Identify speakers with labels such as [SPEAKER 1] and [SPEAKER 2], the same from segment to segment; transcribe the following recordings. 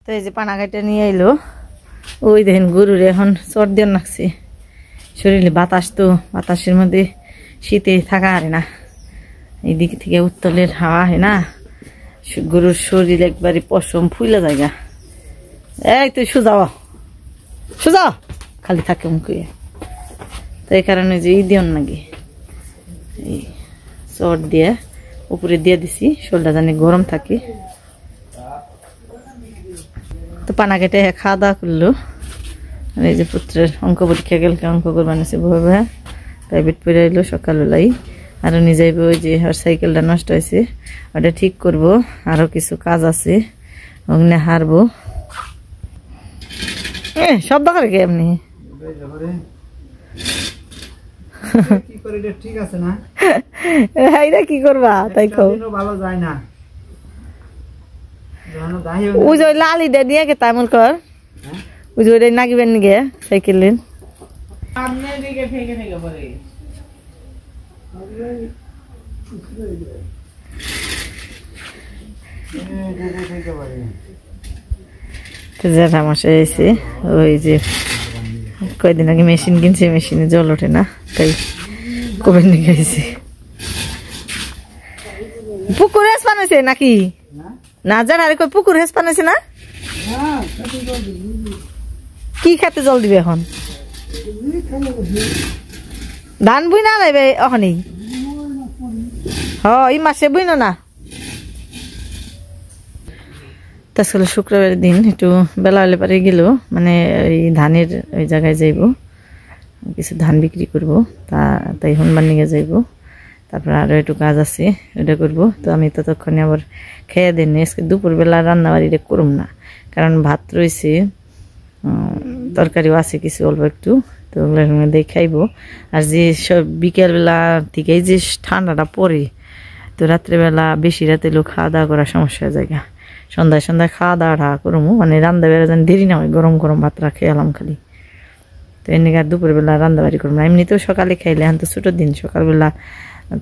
[SPEAKER 1] তো এই যে পানাঘাটটা নিয়ে এলো ওই দেখেন গরুর এখন সর্দি লাগছে শরীরে বাতাস তো বাতাসের মধ্যে শীতে থাকা আরে না এইদিক থেকে উত্তলের হাওয়া হয় না গরুর শরীর একবারে পশম ফুলে জায়গা এই তুই সোজাও সোজা খালি থাকে মুখে তো এই কারণে যে দিও নাকি এই চট দিয়ে উপরে দিয়ে দিছি শরীরটা জানি গরম থাকে তো পানা কেটে খাওয়া দাওয়া করলো এই যে পুত্রের অঙ্ক পরীক্ষা গেলকে অঙ্ক করবানিছে ভয় প্রাইভেট পড়ে এলো সকালবেলাই আরো নিয়ে যাইবে ওই যে আর সাইকেলটা নষ্ট হয়েছে ওটা ঠিক করব আরো কিছু কাজ আছে ওখানে হারবো সব দরকার কি এমনি
[SPEAKER 2] ঠিক আছে না
[SPEAKER 1] কি করবা তাই কও
[SPEAKER 2] ভালো যায় না
[SPEAKER 1] ওই যে লালি দে দিয়ে কে তাই মন কর ওই যে নাগিবেন নিগে সাইকেল নিন মশাই এসে ওই যে কয়েকদিন আগে মেশিন কিনছে মেশিনে জল ওঠে না তাই কবে নিয়ে গেছে পুকুর হেস বানাইছে নাকি না জান আরে কই পুকুর হেস বানাইছে না কি খেতে জল দিবে এখন ধান বুই না লাইবে ওখানেই এই মাসে বুই না তাহলে শুক্রবারের দিন একটু বেলা হলে পারে গেল মানে ওই ধানের ওই জায়গায় যাইব কিছু ধান বিক্রি করব তাই হনুমান নিয়ে যাইব তারপর আরও একটু কাজ আছে ওটা করব তো আমি ততক্ষণে আবার খেয়ে দিন আজকে দুপুরবেলা রান্নাবাড়িটা করুম না কারণ ভাত রয়েছে তরকারিও আছে কিছু অল্প একটু তো ওগুলোর মধ্যে খাইবো আর যে সব বিকেলবেলা থেকেই যে ঠান্ডাটা পড়ে তো রাত্রেবেলা বেশি রাতে লোক খাওয়া দাওয়া করার সমস্যা জায়গা সন্ধ্যায় খাওয়া দাওয়া করবো মানে রান্না বেড়া যেন দেরি না হয় গরম গরম ভাত রাখে এলাম খালি তো এমনি আর দুপুরবেলা রান্নাবাড়ি করবো না এমনিতেও সকালে খাইলে এখন তো ছোটোর দিন সকালবেলা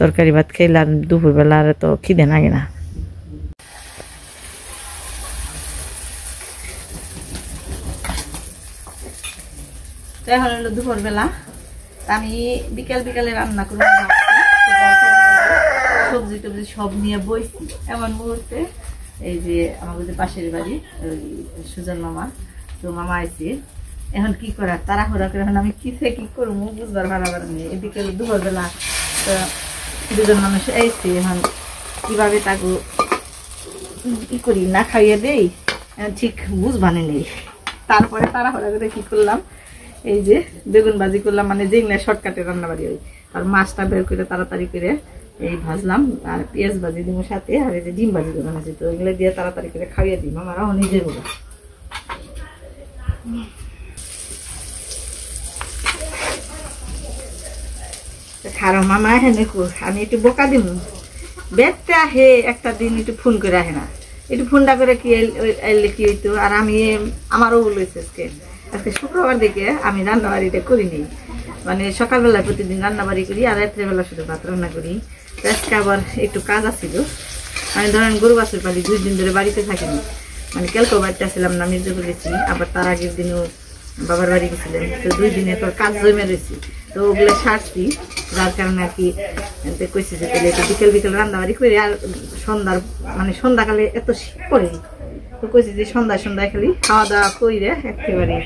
[SPEAKER 1] তরকারি ভাত খাইলে আর দুপুরবেলা আর তো খিদে লাগে না এখন হলো দুপুরবেলা আমি বিকালে রান্না করবো সবজি টবজি সব নিয়ে বইছি এমন মুহূর্তে এই যে আমাদের পাশের বাড়ি ওই সুজন মামা তো মামা আইছে এখন কি করার তাড়াহুড়া করে এখন আমি কি করবো বুঝবার ভাড়াবার নিয়ে এদিকে দুপুরবেলা তো দুজন মানুষ আইছে এখন কিভাবে তাকে কি করি না খাইয়ে দেই ঠিক বুঝবানি নেই তারপরে তাড়াহুড়া করে কি করলাম এই যে বেগুন ভাজি করলাম মানে যেগুলো শর্টকাটে রান্না বাড়ি হয় আর মাছটা বের করে তাড়াতাড়ি করে এই ভাজলাম আর পেঁয়াজ ভাজি দিব সাথে আর এই যে ডিম ভাজি বানাইছি তো এগুলো দিয়ে তাড়াতাড়ি করে খাইয়ে দিই মামারাও নিজে বলে খারো মামা হেনে আমি একটু বোকা দিব বেড়তে আহে একটা দিন একটু ফোন করে আহে না একটু ফোনটা করে কি এলে কি হইতো আর আমি আমারও বলেছে আজকে শুক্রবার দিকে আমি রান্নাবাড়িটা করিনি মানে সকালবেলা প্রতিদিন রান্নাবাড়ি করি আর রাত্রেবেলা শুধু ভাত রান্না করি আজকে আবার একটু কাজ আছিল আমি ধরেন গরু বাছুর পালি 2 দিন ধরে বাড়িতে থাকিনি মানে কেলকো বাড়িতে আসছিলাম না মির্জাপুর গেছি আবার তার আগের দিনও বাবার বাড়ি গেছিলেন তো 2 দিনে তোর কাজ জমে রয়েছি তো ওগুলো সারছি যার কারণে আর কি কইছি যে তাহলে একটু বিকেল রান্নাবাড়ি করি আর সন্ধ্যাকালে এত শীত পড়ে তো কইছি যে সন্ধ্যায় খালি খাওয়া দাওয়া কইরে একেবারে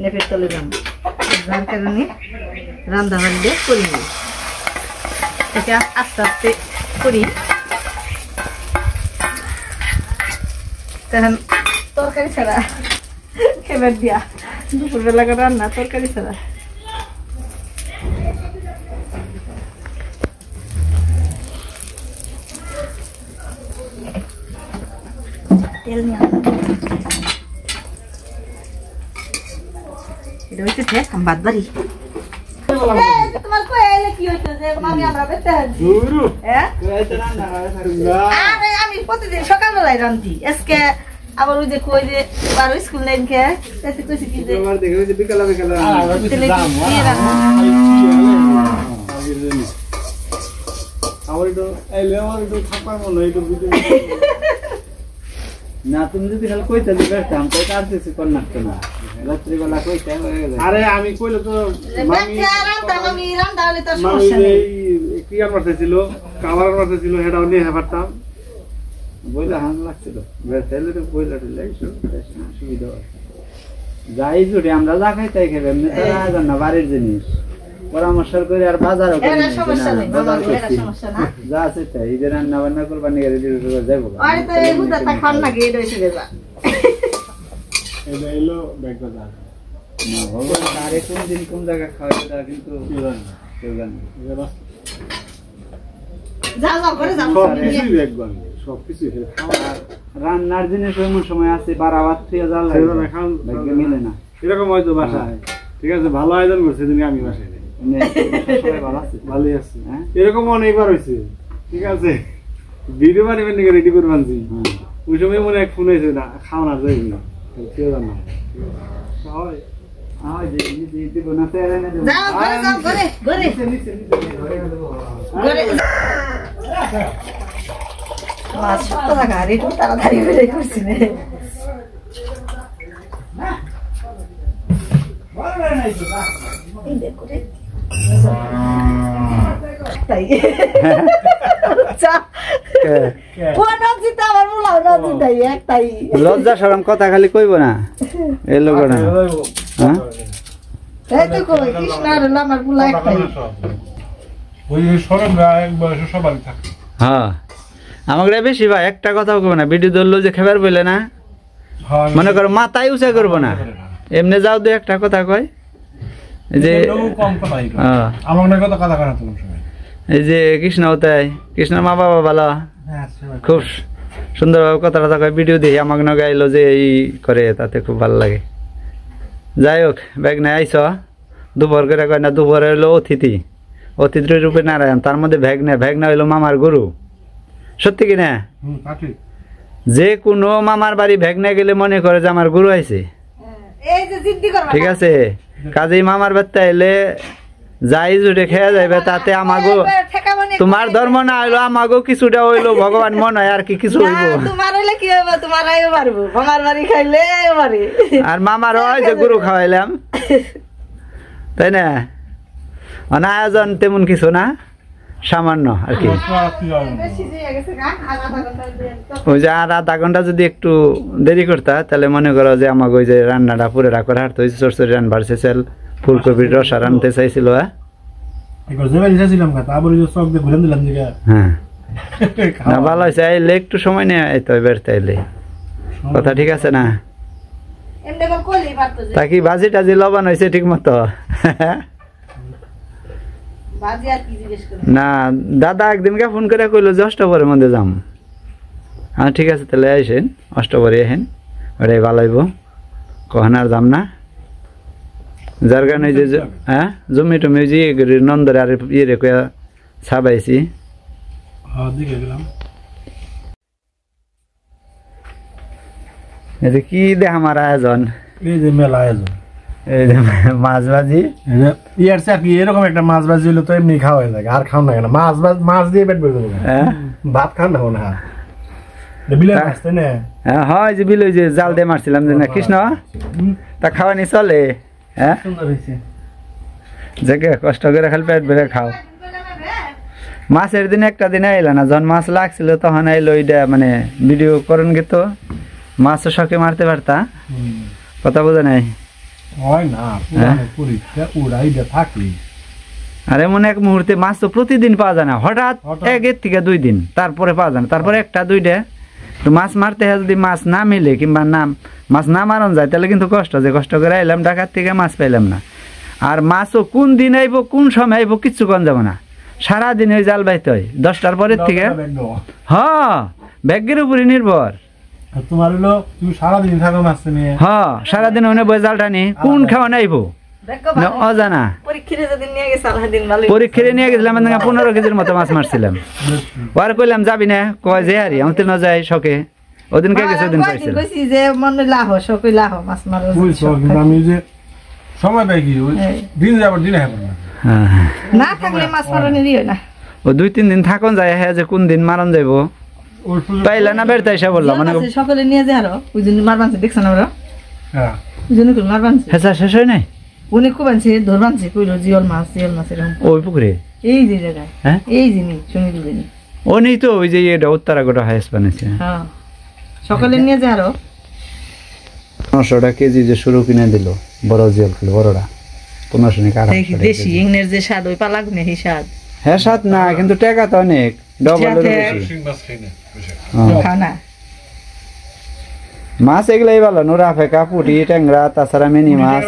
[SPEAKER 1] নেফের তলে যাবো যার কারণে রান্নাবাড়িটা করি নি এটা আস্তে আস্তে করি তখন তরকারি ছাড়া খেবার দিয়া দুপুরবেলা রান্না তরকারি ছাড়া তেল নিয়ে এটা হচ্ছে বাদ বাড়ি তোমার কইলে কি হইতো যে মামি আমরা বেতে আরে আমি প্রতিদিন সকালবেলায় রান্তি আজকে আবার ওই যে কই যে আর স্কুল লাইন কে তাতে কইছি কি যে আমার দেখে ওই যে বিকাল আমার তো এলে আমার তো থাকার মনে হয় তো বুঝি
[SPEAKER 2] না তুমি যদি খালি কইতে দিবে আমি তো আর কিছু কর না তো না রাত্রি বেলা কইতে
[SPEAKER 3] আরে আমি কইলে তো মামি
[SPEAKER 1] রান্না হলে তো সমস্যা নেই
[SPEAKER 3] কি আর মারতেছিল কামার মারতেছিল হেডাও নিয়ে হাঁটতাম
[SPEAKER 2] বইলা হান লাগছিল তাহলে তো বইলা দিলে সুবিধা যাই জুড়ে আমরা যা খাই তাই খাবে এমনি তো না না বাড়ির জিনিস পরামর্শ করে আর বাজারও করে
[SPEAKER 1] এর সমস্যা নেই বাবা এর সমস্যা না
[SPEAKER 2] যা আছে তাই এই যে রান্না বান্না করবা নিয়ে রেডি করে যাবো
[SPEAKER 1] আরে তো এই হুদাটা খান না গিয়ে রইছে যা
[SPEAKER 3] এটা এলো ব্যাগ বাজার
[SPEAKER 2] না ভগবান আরে কোন দিন কোন জায়গা খাওয়াবে তা কিন্তু কেউ জানে
[SPEAKER 1] যা যা করে যাবো
[SPEAKER 3] সবকিছুই ব্যাগ বাজার সবকিছু
[SPEAKER 2] রান্নার জিনিস এমন সময় আছে বারাবার থেকে জাল লাগে মিলে না
[SPEAKER 3] এরকম হয়তো বাসায় ঠিক আছে ভালো আয়োজন করছে তুমি আমি বাসায় ভালোই আছে এরকম অনেকবার হয়েছে ঠিক আছে ভিডিও বানাবেন নাকি রেডি করে বানছি ওই সময় মনে এক ফোন হয়েছে না খাওয়ানো যাই না কেউ জানো হয়
[SPEAKER 1] তাড়াতাড়ি বেড়ে করছি
[SPEAKER 2] লজ্জা সরম কথা খালি কইব না এই লোক না হ্যাঁ আমাকে বেশি ভাই একটা কথাও কব না ভিডিও ধরলো যে খেবার বলে না মনে করো মাথায় উঁচা করবো না এমনি যাও দু একটা কথা কয় যে এই যে কৃষ্ণ তাই কৃষ্ণের মা বাবা ভালো খুব সুন্দরভাবে কথা কথা কয় ভিডিও দেখি আমাকে না গাইলো যে এই করে তাতে খুব ভালো লাগে যাই হোক ব্যাগ নিয়ে আইস দুপুর করে কয় না দুপুরে হইলো অতিথি অতিথি রূপে নারায়ণ তার মধ্যে ভ্যাগ না হইলো মামার গরু সত্যি কি না যে কোনো মামার বাড়ি ভ্যাগ না গেলে মনে করে যে আমার গরু আইছে ঠিক আছে কাজেই মামার বাচ্চা এলে যাই জুড়ে খেয়ে যাইবে তাতে আমাগো তোমার ধর্ম না হইলো আমাগো কিছুটা হইলো ভগবান মন হয় আর কি কিছু হইব আর মামার হয় যে গরু খাওয়াইলাম তাই না আয়োজন তেমন কিছু না সামান্য আর কি ওই যে আর আধা ঘন্টা যদি একটু দেরি করতা তাহলে মনে করো যে আমাকে ওই যে রান্নাটা পুরে করে হাঁটতে হয়েছে চরচরি রান বাড়ছে চাল ফুলকপির রসা রানতে চাইছিল হ্যাঁ ভালো হয়েছে আইলে একটু সময় নিয়ে আইতে হবে বেড়তে আইলে কথা ঠিক আছে না তা কি ভাজি টাজি লবণ হয়েছে ঠিক মতো না দাদা একদিনকে ফোন করে কইলো যে অষ্টপরের মধ্যে যাম হ্যাঁ ঠিক আছে তাহলে আইসেন অষ্টপরে আহেন ওটাই ভালো হইব কখন আর যাম না যার কারণে যে হ্যাঁ জমি টমি যে নন্দরে আর ইয়ে রেখে ছাবাইছি কি দেখ আমার আয়োজন
[SPEAKER 3] এই যে মেলা আয়োজন
[SPEAKER 2] মাছ ভাজি
[SPEAKER 3] ইয়ার চাপি এরকম একটা মাছ ভাজি হলে তো এমনি খাওয়া হয়ে থাকে আর খাও না কেন মাছ দিয়ে পেট বেরো ভাত খান না না
[SPEAKER 2] হয় যে বিল যে জাল দিয়ে মারছিলাম যে না কৃষ্ণ তা খাওয়ানি চলে হ্যাঁ যে কষ্ট করে খালি পেট বেড়ে খাও মাছের দিন একটা দিন আইলা না যখন মাছ লাগছিল তখন আইলো ওইটা মানে ভিডিও করেন গে তো মাছও শখে মারতে পারতা কথা বোঝা নাই আর এমন এক মুহূর্তে মাছ তো প্রতিদিন পাওয়া যায় না হঠাৎ একের থেকে 2 দিন তারপরে পাওয়া যায় না তারপরে একটা দুইটা তো মাছ মারতে হয় যদি মাছ না মিলে কিংবা মাছ না মারন যায় তাহলে কিন্তু কষ্ট যে কষ্ট করে আইলাম ঢাকার থেকে মাছ পাইলাম না আর মাছও কোন দিন আইব কোন সময় আইব কিচ্ছু কন যাব না সারাদিন ওই জাল বাইতে হয় 10টার পরের থেকে হ্যাঁ ব্যাগের উপরে নির্ভর
[SPEAKER 3] তোমার হলো তুমি সারাদিন থাকো মাছ নিয়ে
[SPEAKER 2] হ্যাঁ সারাদিন ওনে বই জালটা নি কোন খাওয়া নাইব অজানা পরীক্ষা নিয়ে গেছিলাম 15 কেজির মতো মাছ মারছিলাম আর কইলাম যাবি না কয় যে আরে আমি তো না যাই শখে ওদিন কে গেছে ওদিন পাইছিল
[SPEAKER 1] কইছি যে মনে লাহ শখে লাহ মাছ মারো
[SPEAKER 3] আমি যে সময় পাই কি দিন যাবার দিন হবে
[SPEAKER 1] না থাকলে মাছ মারনেরই হয় না
[SPEAKER 2] ও 2-3 দিন থাকুন যায় হ্যাঁ যে কোন দিন মারন যাইব পাইলা না বেরতে এসে বললাম মানে
[SPEAKER 1] সকালে নিয়ে যায় আরো ওই জন্য মার বানছে দেখছেন আমরা ওই জন্য মার বানছে
[SPEAKER 2] হেসা শেষ হয় নাই
[SPEAKER 1] উনি খুব আনছে ধর বানছে কইলো জিওল মাছ এরকম
[SPEAKER 2] ওই পুকুরে
[SPEAKER 1] এই যে জায়গায়
[SPEAKER 2] হ্যাঁ
[SPEAKER 1] এই জিনিস শুনি দুদিন
[SPEAKER 2] ও নেই তো ওই যে এটা উত্তরাগড় হাইস বানিয়েছে
[SPEAKER 1] হ্যাঁ সকালে নিয়ে যায় আরো
[SPEAKER 2] 1500 টাকা কেজি যে শুরু কিনে দিল বড় জিওল খেলো বড়রা 1500 টাকা
[SPEAKER 1] দেশি ইংনের যে স্বাদ ওই পালাগ নেই স্বাদ
[SPEAKER 2] হ্যাঁ সাত না কিন্তু টাকা তো অনেক ডবলের বেশি
[SPEAKER 1] খানা
[SPEAKER 2] মাছ এগুলাই ভালো নোরা ফেকা পুটি ট্যাংরা তাছাড়া মিনি মাছ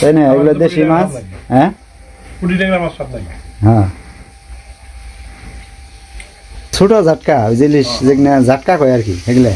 [SPEAKER 2] তাই না এগুলো দেশি মাছ হ্যাঁ হ্যাঁ ছোট ঝাটকা ওই জিনিস যেগুলো ঝাটকা কয় আর কি এগুলা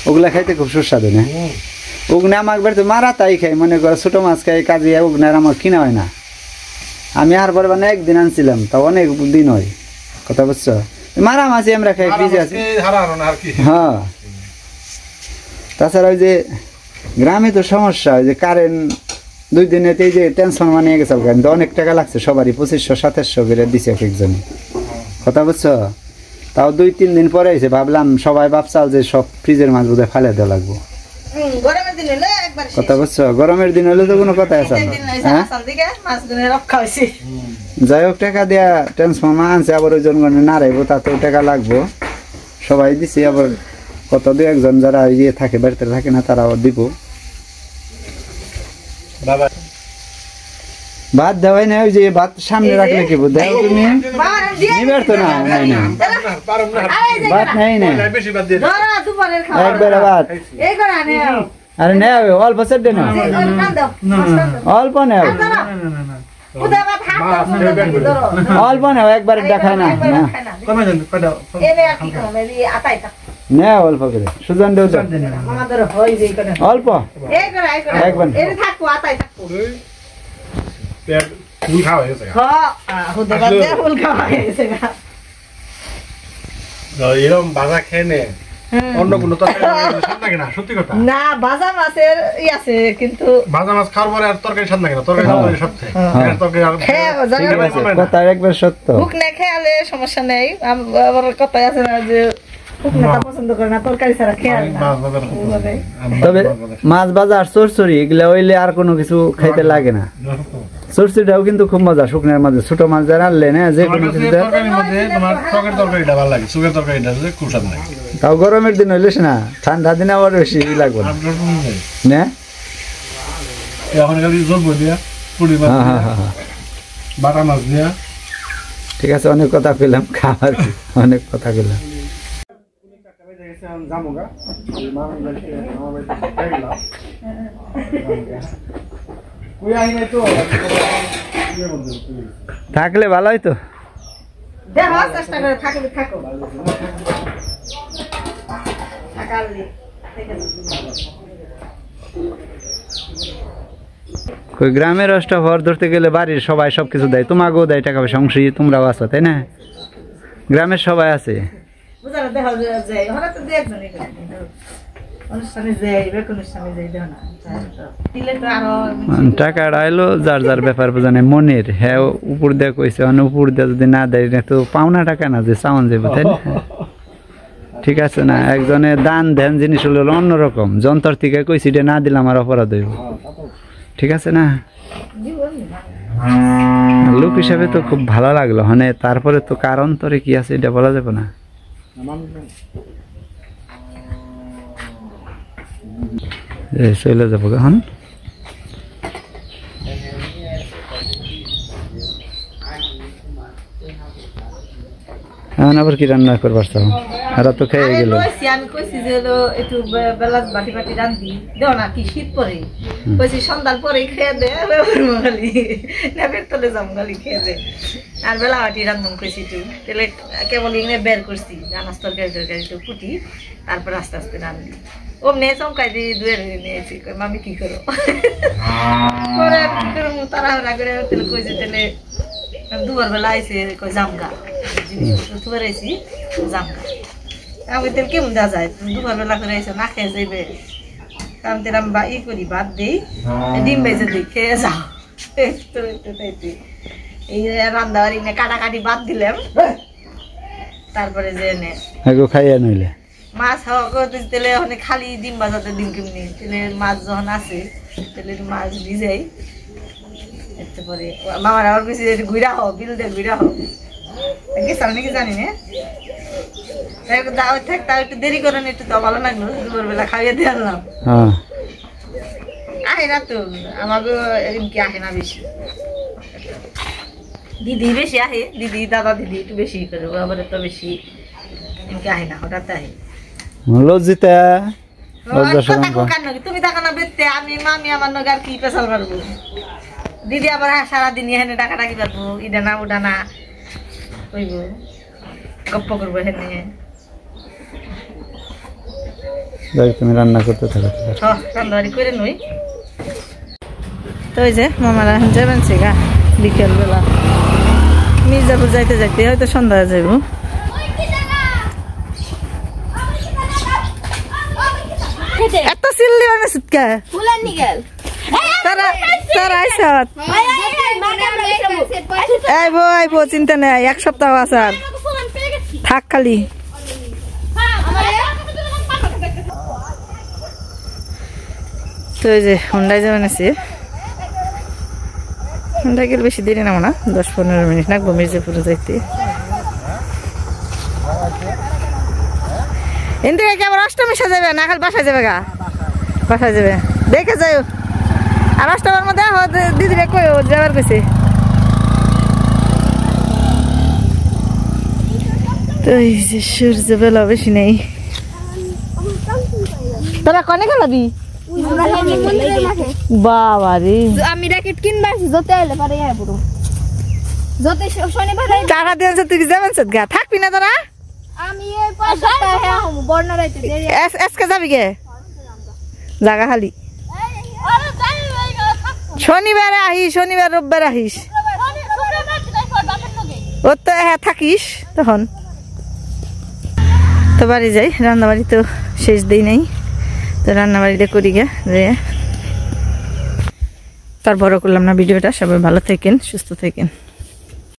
[SPEAKER 2] ওগুলা খাইতে খুব সুস্বাদু না ওগুলো আমার বাড়িতে মারা তাই খাই মনে করো ছোট মাছ খাই কাজে ওগুলো আমার কিনা হয় না আমি আর পরে মানে একদিন আনছিলাম তা অনেক দিন হয় কথা বুঝছো মারা মাছই আমরা খাই ফ্রিজে আছে হ্যাঁ তাছাড়া ওই যে গ্রামে তো সমস্যা ওই যে কারেন্ট 2 দিনেতে এই যে ট্রান্সফরমার নিয়ে গেছে কিন্তু অনেক টাকা লাগছে সবারই 2500-2700 করে দিছে এক একজনে কথা বুঝছো তাও 2-3 দিন পরে এসে ভাবলাম সবাই ভাবছাল যে সব ফ্রিজের মাছ বোধহয় ফেলে দেওয়া লাগবো কথা বুঝছো গরমের দিন হলে তো কোনো কথা আছে হ্যাঁ যাই হোক টাকা দেওয়া ট্রান্সফরমার আনছে আবার ওই জনগণে না রাখবো তাতেও টাকা লাগবো সবাই দিছি আবার কত 2-1 জন যারা ইয়ে থাকে বাড়িতে থাকে না তারাও দিব ভাত দেওয়াই না ওই যে ভাত সামনে রাখলে কি দেও তুমি নিবার তো না ভাত নেই না একবারে ভাত আরে নেও অল্প সেদ্ধ না অল্প নেও অল্প নেও একবারে দেখায় না নেও অল্প করে সুজন দেও তো অল্প একবার
[SPEAKER 3] ফুল খাওয়া হয়েছে এরকম বাজা খেয়ে নে অন্য কোনো তরকারি না সত্যি কথা
[SPEAKER 1] না ভাজা মাছের ই আছে কিন্তু
[SPEAKER 3] ভাজা মাছ খাওয়ার পরে আর তরকারি স্বাদ লাগে না তরকারি সত্যি তরকারি
[SPEAKER 2] কথা একবার সত্য
[SPEAKER 1] ভুক না খেয়ালে সমস্যা নেই আবার কথা আছে না যে পছন্দ করে না তরকারি ছাড়া খেয়াল
[SPEAKER 2] তবে মাছ বাজার চরচড়ি এগুলা হইলে আর কোনো কিছু খাইতে লাগে না চরচড়িটাও কিন্তু খুব মজা শুকনার মাঝে ছোট মাছ যারা আনলে না যে কোনো কিছু তাও গরমের দিন হইলে না ঠান্ডা দিন আবার বেশি লাগবে না
[SPEAKER 3] বাটা মাছ দিয়া
[SPEAKER 2] ঠিক আছে অনেক কথা পেলাম খাবার অনেক কথা পেলাম থাকলে ভালো হয়তো
[SPEAKER 1] চেষ্টা করে থাকলে থাকো
[SPEAKER 2] গ্রামের রাস্তা ভর ধরতে গেলে বাড়ির সবাই সবকিছু দেয় তোমাকেও দেয় টাকা পয়সা অংশ তোমরাও আছো তাই না গ্রামের সবাই আছে টাকাটা এলো যার যার ব্যাপার বোঝানে মনের হ্যাঁ উপর দিয়ে কইছে উপর দিয়ে যদি না দেয় তো পাওনা টাকা না যে চাওয়ান যাবে তাই না ঠিক আছে না একজনে দান ধ্যান জিনিস হলো অন্যরকম যন্ত্র থেকে কইছি এটা না দিলে আমার অপরাধ হইব ঠিক আছে না লোক হিসাবে তো খুব ভালো লাগলো মানে তারপরে তো কার অন্তরে কি আছে এটা বলা যাবে না চলে যাবো এখন এখন আবার কি রান্না করবার চাও এরা তো খেয়ে গেল
[SPEAKER 1] আমি কইছি যে একটু বেলা বাটি বাটি রান্ধি দেও না কি শীত পরে কইছি সন্ধ্যার পরে খেয়ে দে গালি নেবের তলে যাম গালি খেয়ে দে আর বেলা বাটি রান্ধন কইছি একটু তাহলে কেবল ইংরে বের করছি জানাস তরকারি একটু কুটি তারপর আস্তে আস্তে রান্ধি ও মেয়ে চমকাই দিয়ে দুয়ের নিয়েছি মামি কি করো পরে তারা করে তাহলে কইছে তাহলে দুবার বেলা আইসে কই জামগা জিনিসপত্র থুয়ে রাইছি জামগা আমি তেল কেমন দেওয়া যায় দুবার বেলা করে আইসে না খেয়ে যাইবে কারণ তেল আমি ই করি ভাত দিই ডিম বেজে দিই খেয়ে যাও এই রান্না বাড়ি কাটাকাটি বাদ দিলাম তারপরে যে নে
[SPEAKER 2] এগো খাইয়া নইলে
[SPEAKER 1] মাছ খাওয়া করতে তেলে ওখানে খালি ডিম বাজাতে ডিম কেমনি তেলের মাছ যখন আছে তেলের মাছ ভিজাই এরপরে মামার আবার বেশি ঘুরা হোক বিল দিয়ে ঘুরা হোক গেছিলাম নাকি জানি না দাওয়াত থাক তাও একটু দেরি করেন একটু তো ভালো লাগলো দুপুরবেলা খাইয়ে দিয়ে আনলাম আহে না তো আমাকে এমকি আহে না বেশি দিদি বেশি আহে দিদি দাদা দিদি একটু বেশি করে আবার তো বেশি এমকি আহে না হঠাৎ আহে
[SPEAKER 2] লজ্জিতা
[SPEAKER 1] তুমি টাকা না বেচতে আমি মামি আমার নগে আর কি পেশাল পারবো দিদি আবার সারাদিন এখানে টাকা টাকি পারবো ইডা না ওটা না কইব গপ্প করবো এখানে
[SPEAKER 2] তুমি রান্না করতে থাকো
[SPEAKER 1] রান্নাবাড়ি করে নই তো ওই যে মামারা এখন যাবেন গা বিকেল বেলা মির্জাপুর যাইতে যাইতে হয়তো সন্ধ্যা যাইব এত সিল্লি মানে সুটকা আইবো চিন্তা নেই এক সপ্তাহ আসার থাক খালি তো এই যে হোন্ডায় যাবেন আছে হোন্ডায় গেলে বেশি দেরি নামো না 10-15 মিনিট লাগবো মির্জাপুরে যাইতে এনতে কি আবার অষ্টমী সাজাবে না খালি বাসায় যাবে গা বাসায় যাবে দেখে যাও আর অষ্টমের মধ্যে দিদিরে কই যাবার কইছে তো এই যে সূর্য বেলা বেশি নেই তোরা কনে খেলাবি বাবা রে
[SPEAKER 4] আমি র্যাকেট কিনবা যতে আইলে পারে পুরো যতে শনিবার
[SPEAKER 1] টাকা দিয়েছে তুই যাবেন গা থাকবি না তোরা
[SPEAKER 4] আমি এই পাঁচটা হ্যাঁ বর্ণা রাইতে
[SPEAKER 1] আজকে যাবি গে জায়গা খালি শনিবারে আহিস শনিবার রোববার আহিস ও তো হ্যাঁ থাকিস তখন তো বাড়ি যাই রান্নাবাড়ি তো শেষ দিই নাই তো রান্নাবাড়িটা করি গে যে তার বড় করলাম না ভিডিওটা সবাই ভালো থাকেন সুস্থ থাকেন